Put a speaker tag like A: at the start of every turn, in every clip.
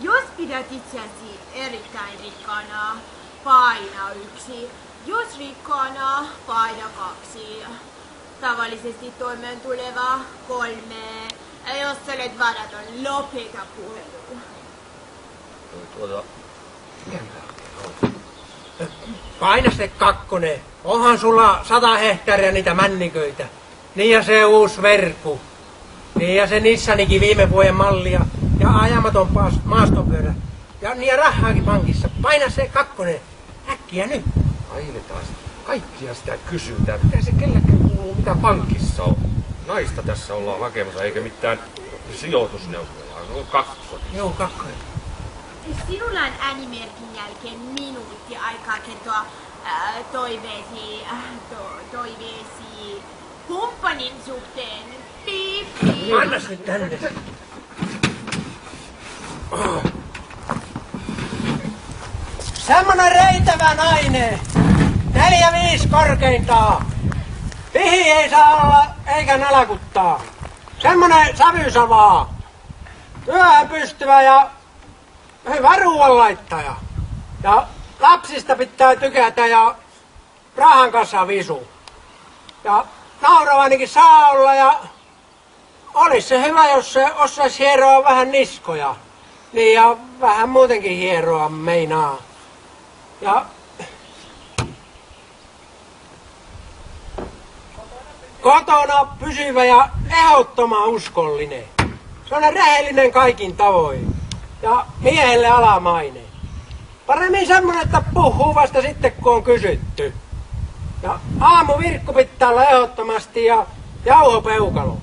A: Jos pidät itseäsi erittäin rikkaana, paina 1. Jos rikkaana, paina 2. Tavallisesti toimeen tuleva 3. Ja jos olet varaton, lopeta puhelu.
B: Paina se 2. Onhan sulla 100 hehtaaria niitä männiköitä. Niin ja se uusi verkku. Niin ja se Nissanikin viime vuoden mallia. Ja ajamaton maastopyörä. Ja niin ja rahaakin pankissa. Paina se 2. Äkkiä nyt.
C: Aine taas. Kaikkia sitä kysytään. Mitä se kelläkään kuuluu, mitä pankissa on? Naista tässä ollaan hakemassa, eikä mitään sijoitusneuvoja. No 2.
B: Joo, 2.
A: Sinulla on äänimerkin jälkeen minuutti aikaa kertoa toiveesi kumppanin suhteen. Piip, piip.
B: Anna se tänne. Semmonen reitävä nainen. 4-5 korkeintaan. Pihi ei saa olla eikä nälkuttaa. Semmonen sävysavaa. Työhön pystyvä ja hyvä ruoanlaittaja. Ja lapsista pitää tykätä ja rahan kanssa visu. Ja nauravanikin saa olla ja olis se hyvä, jos se osais hieroa vähän niskoja. Niin ja vähän muutenkin hieroa meinaa. Ja kotona pysyvä ja ehdottoman uskollinen. Se on rehellinen kaikin tavoin. Ja miehelle alamainen. Paremmin semmonen, että puhuu vasta sitten, kun on kysytty. Ja aamuvirkku pitää olla ehdottomasti ja jauhopeukalo.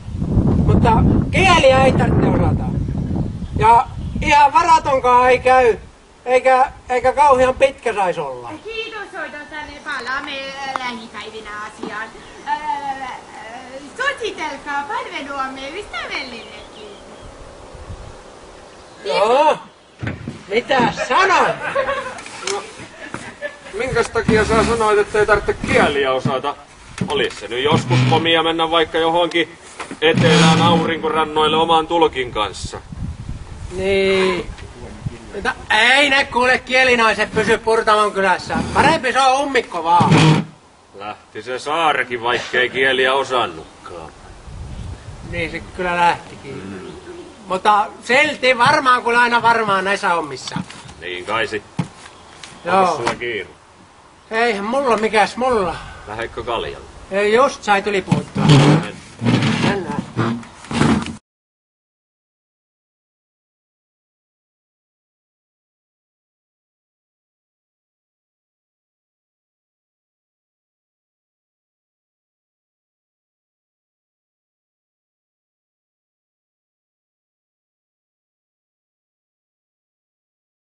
B: Mutta kieliä ei tarvitse osata. Ja ihan varatonkaan ei käy, eikä kauhean pitkä sais olla.
A: Kiitos, soitan tänne. Palaamme lähipäivinä asiaan. Suositelkaa palveluamme ystävällillekin.
B: Joo. Mitä sanoin?
C: No, minkäs takia sä sanoit, että ei tarvitse kieliä osata? Olis se nyt joskus komia mennä vaikka johonkin etelään aurinkorannoille oman tulkin kanssa?
B: Niin. Mutta ei ne kuule kielinaiset pysy Purtamon kylässä. Parempi se on ummikko vaan.
C: Lähti se Saarekin, vaikkei kieliä osannutkaan.
B: Niin se kyllä lähtikin. Mutta silti varmaan kun aina varmaan näissä hommissa.
C: Niin kai sitten.
B: Joo.
C: Onko sulla kiire?
B: Eihän mulla mikäs mulla.
C: Lähetkö kaljalle?
B: Ei just sai tuli puuttua.
C: En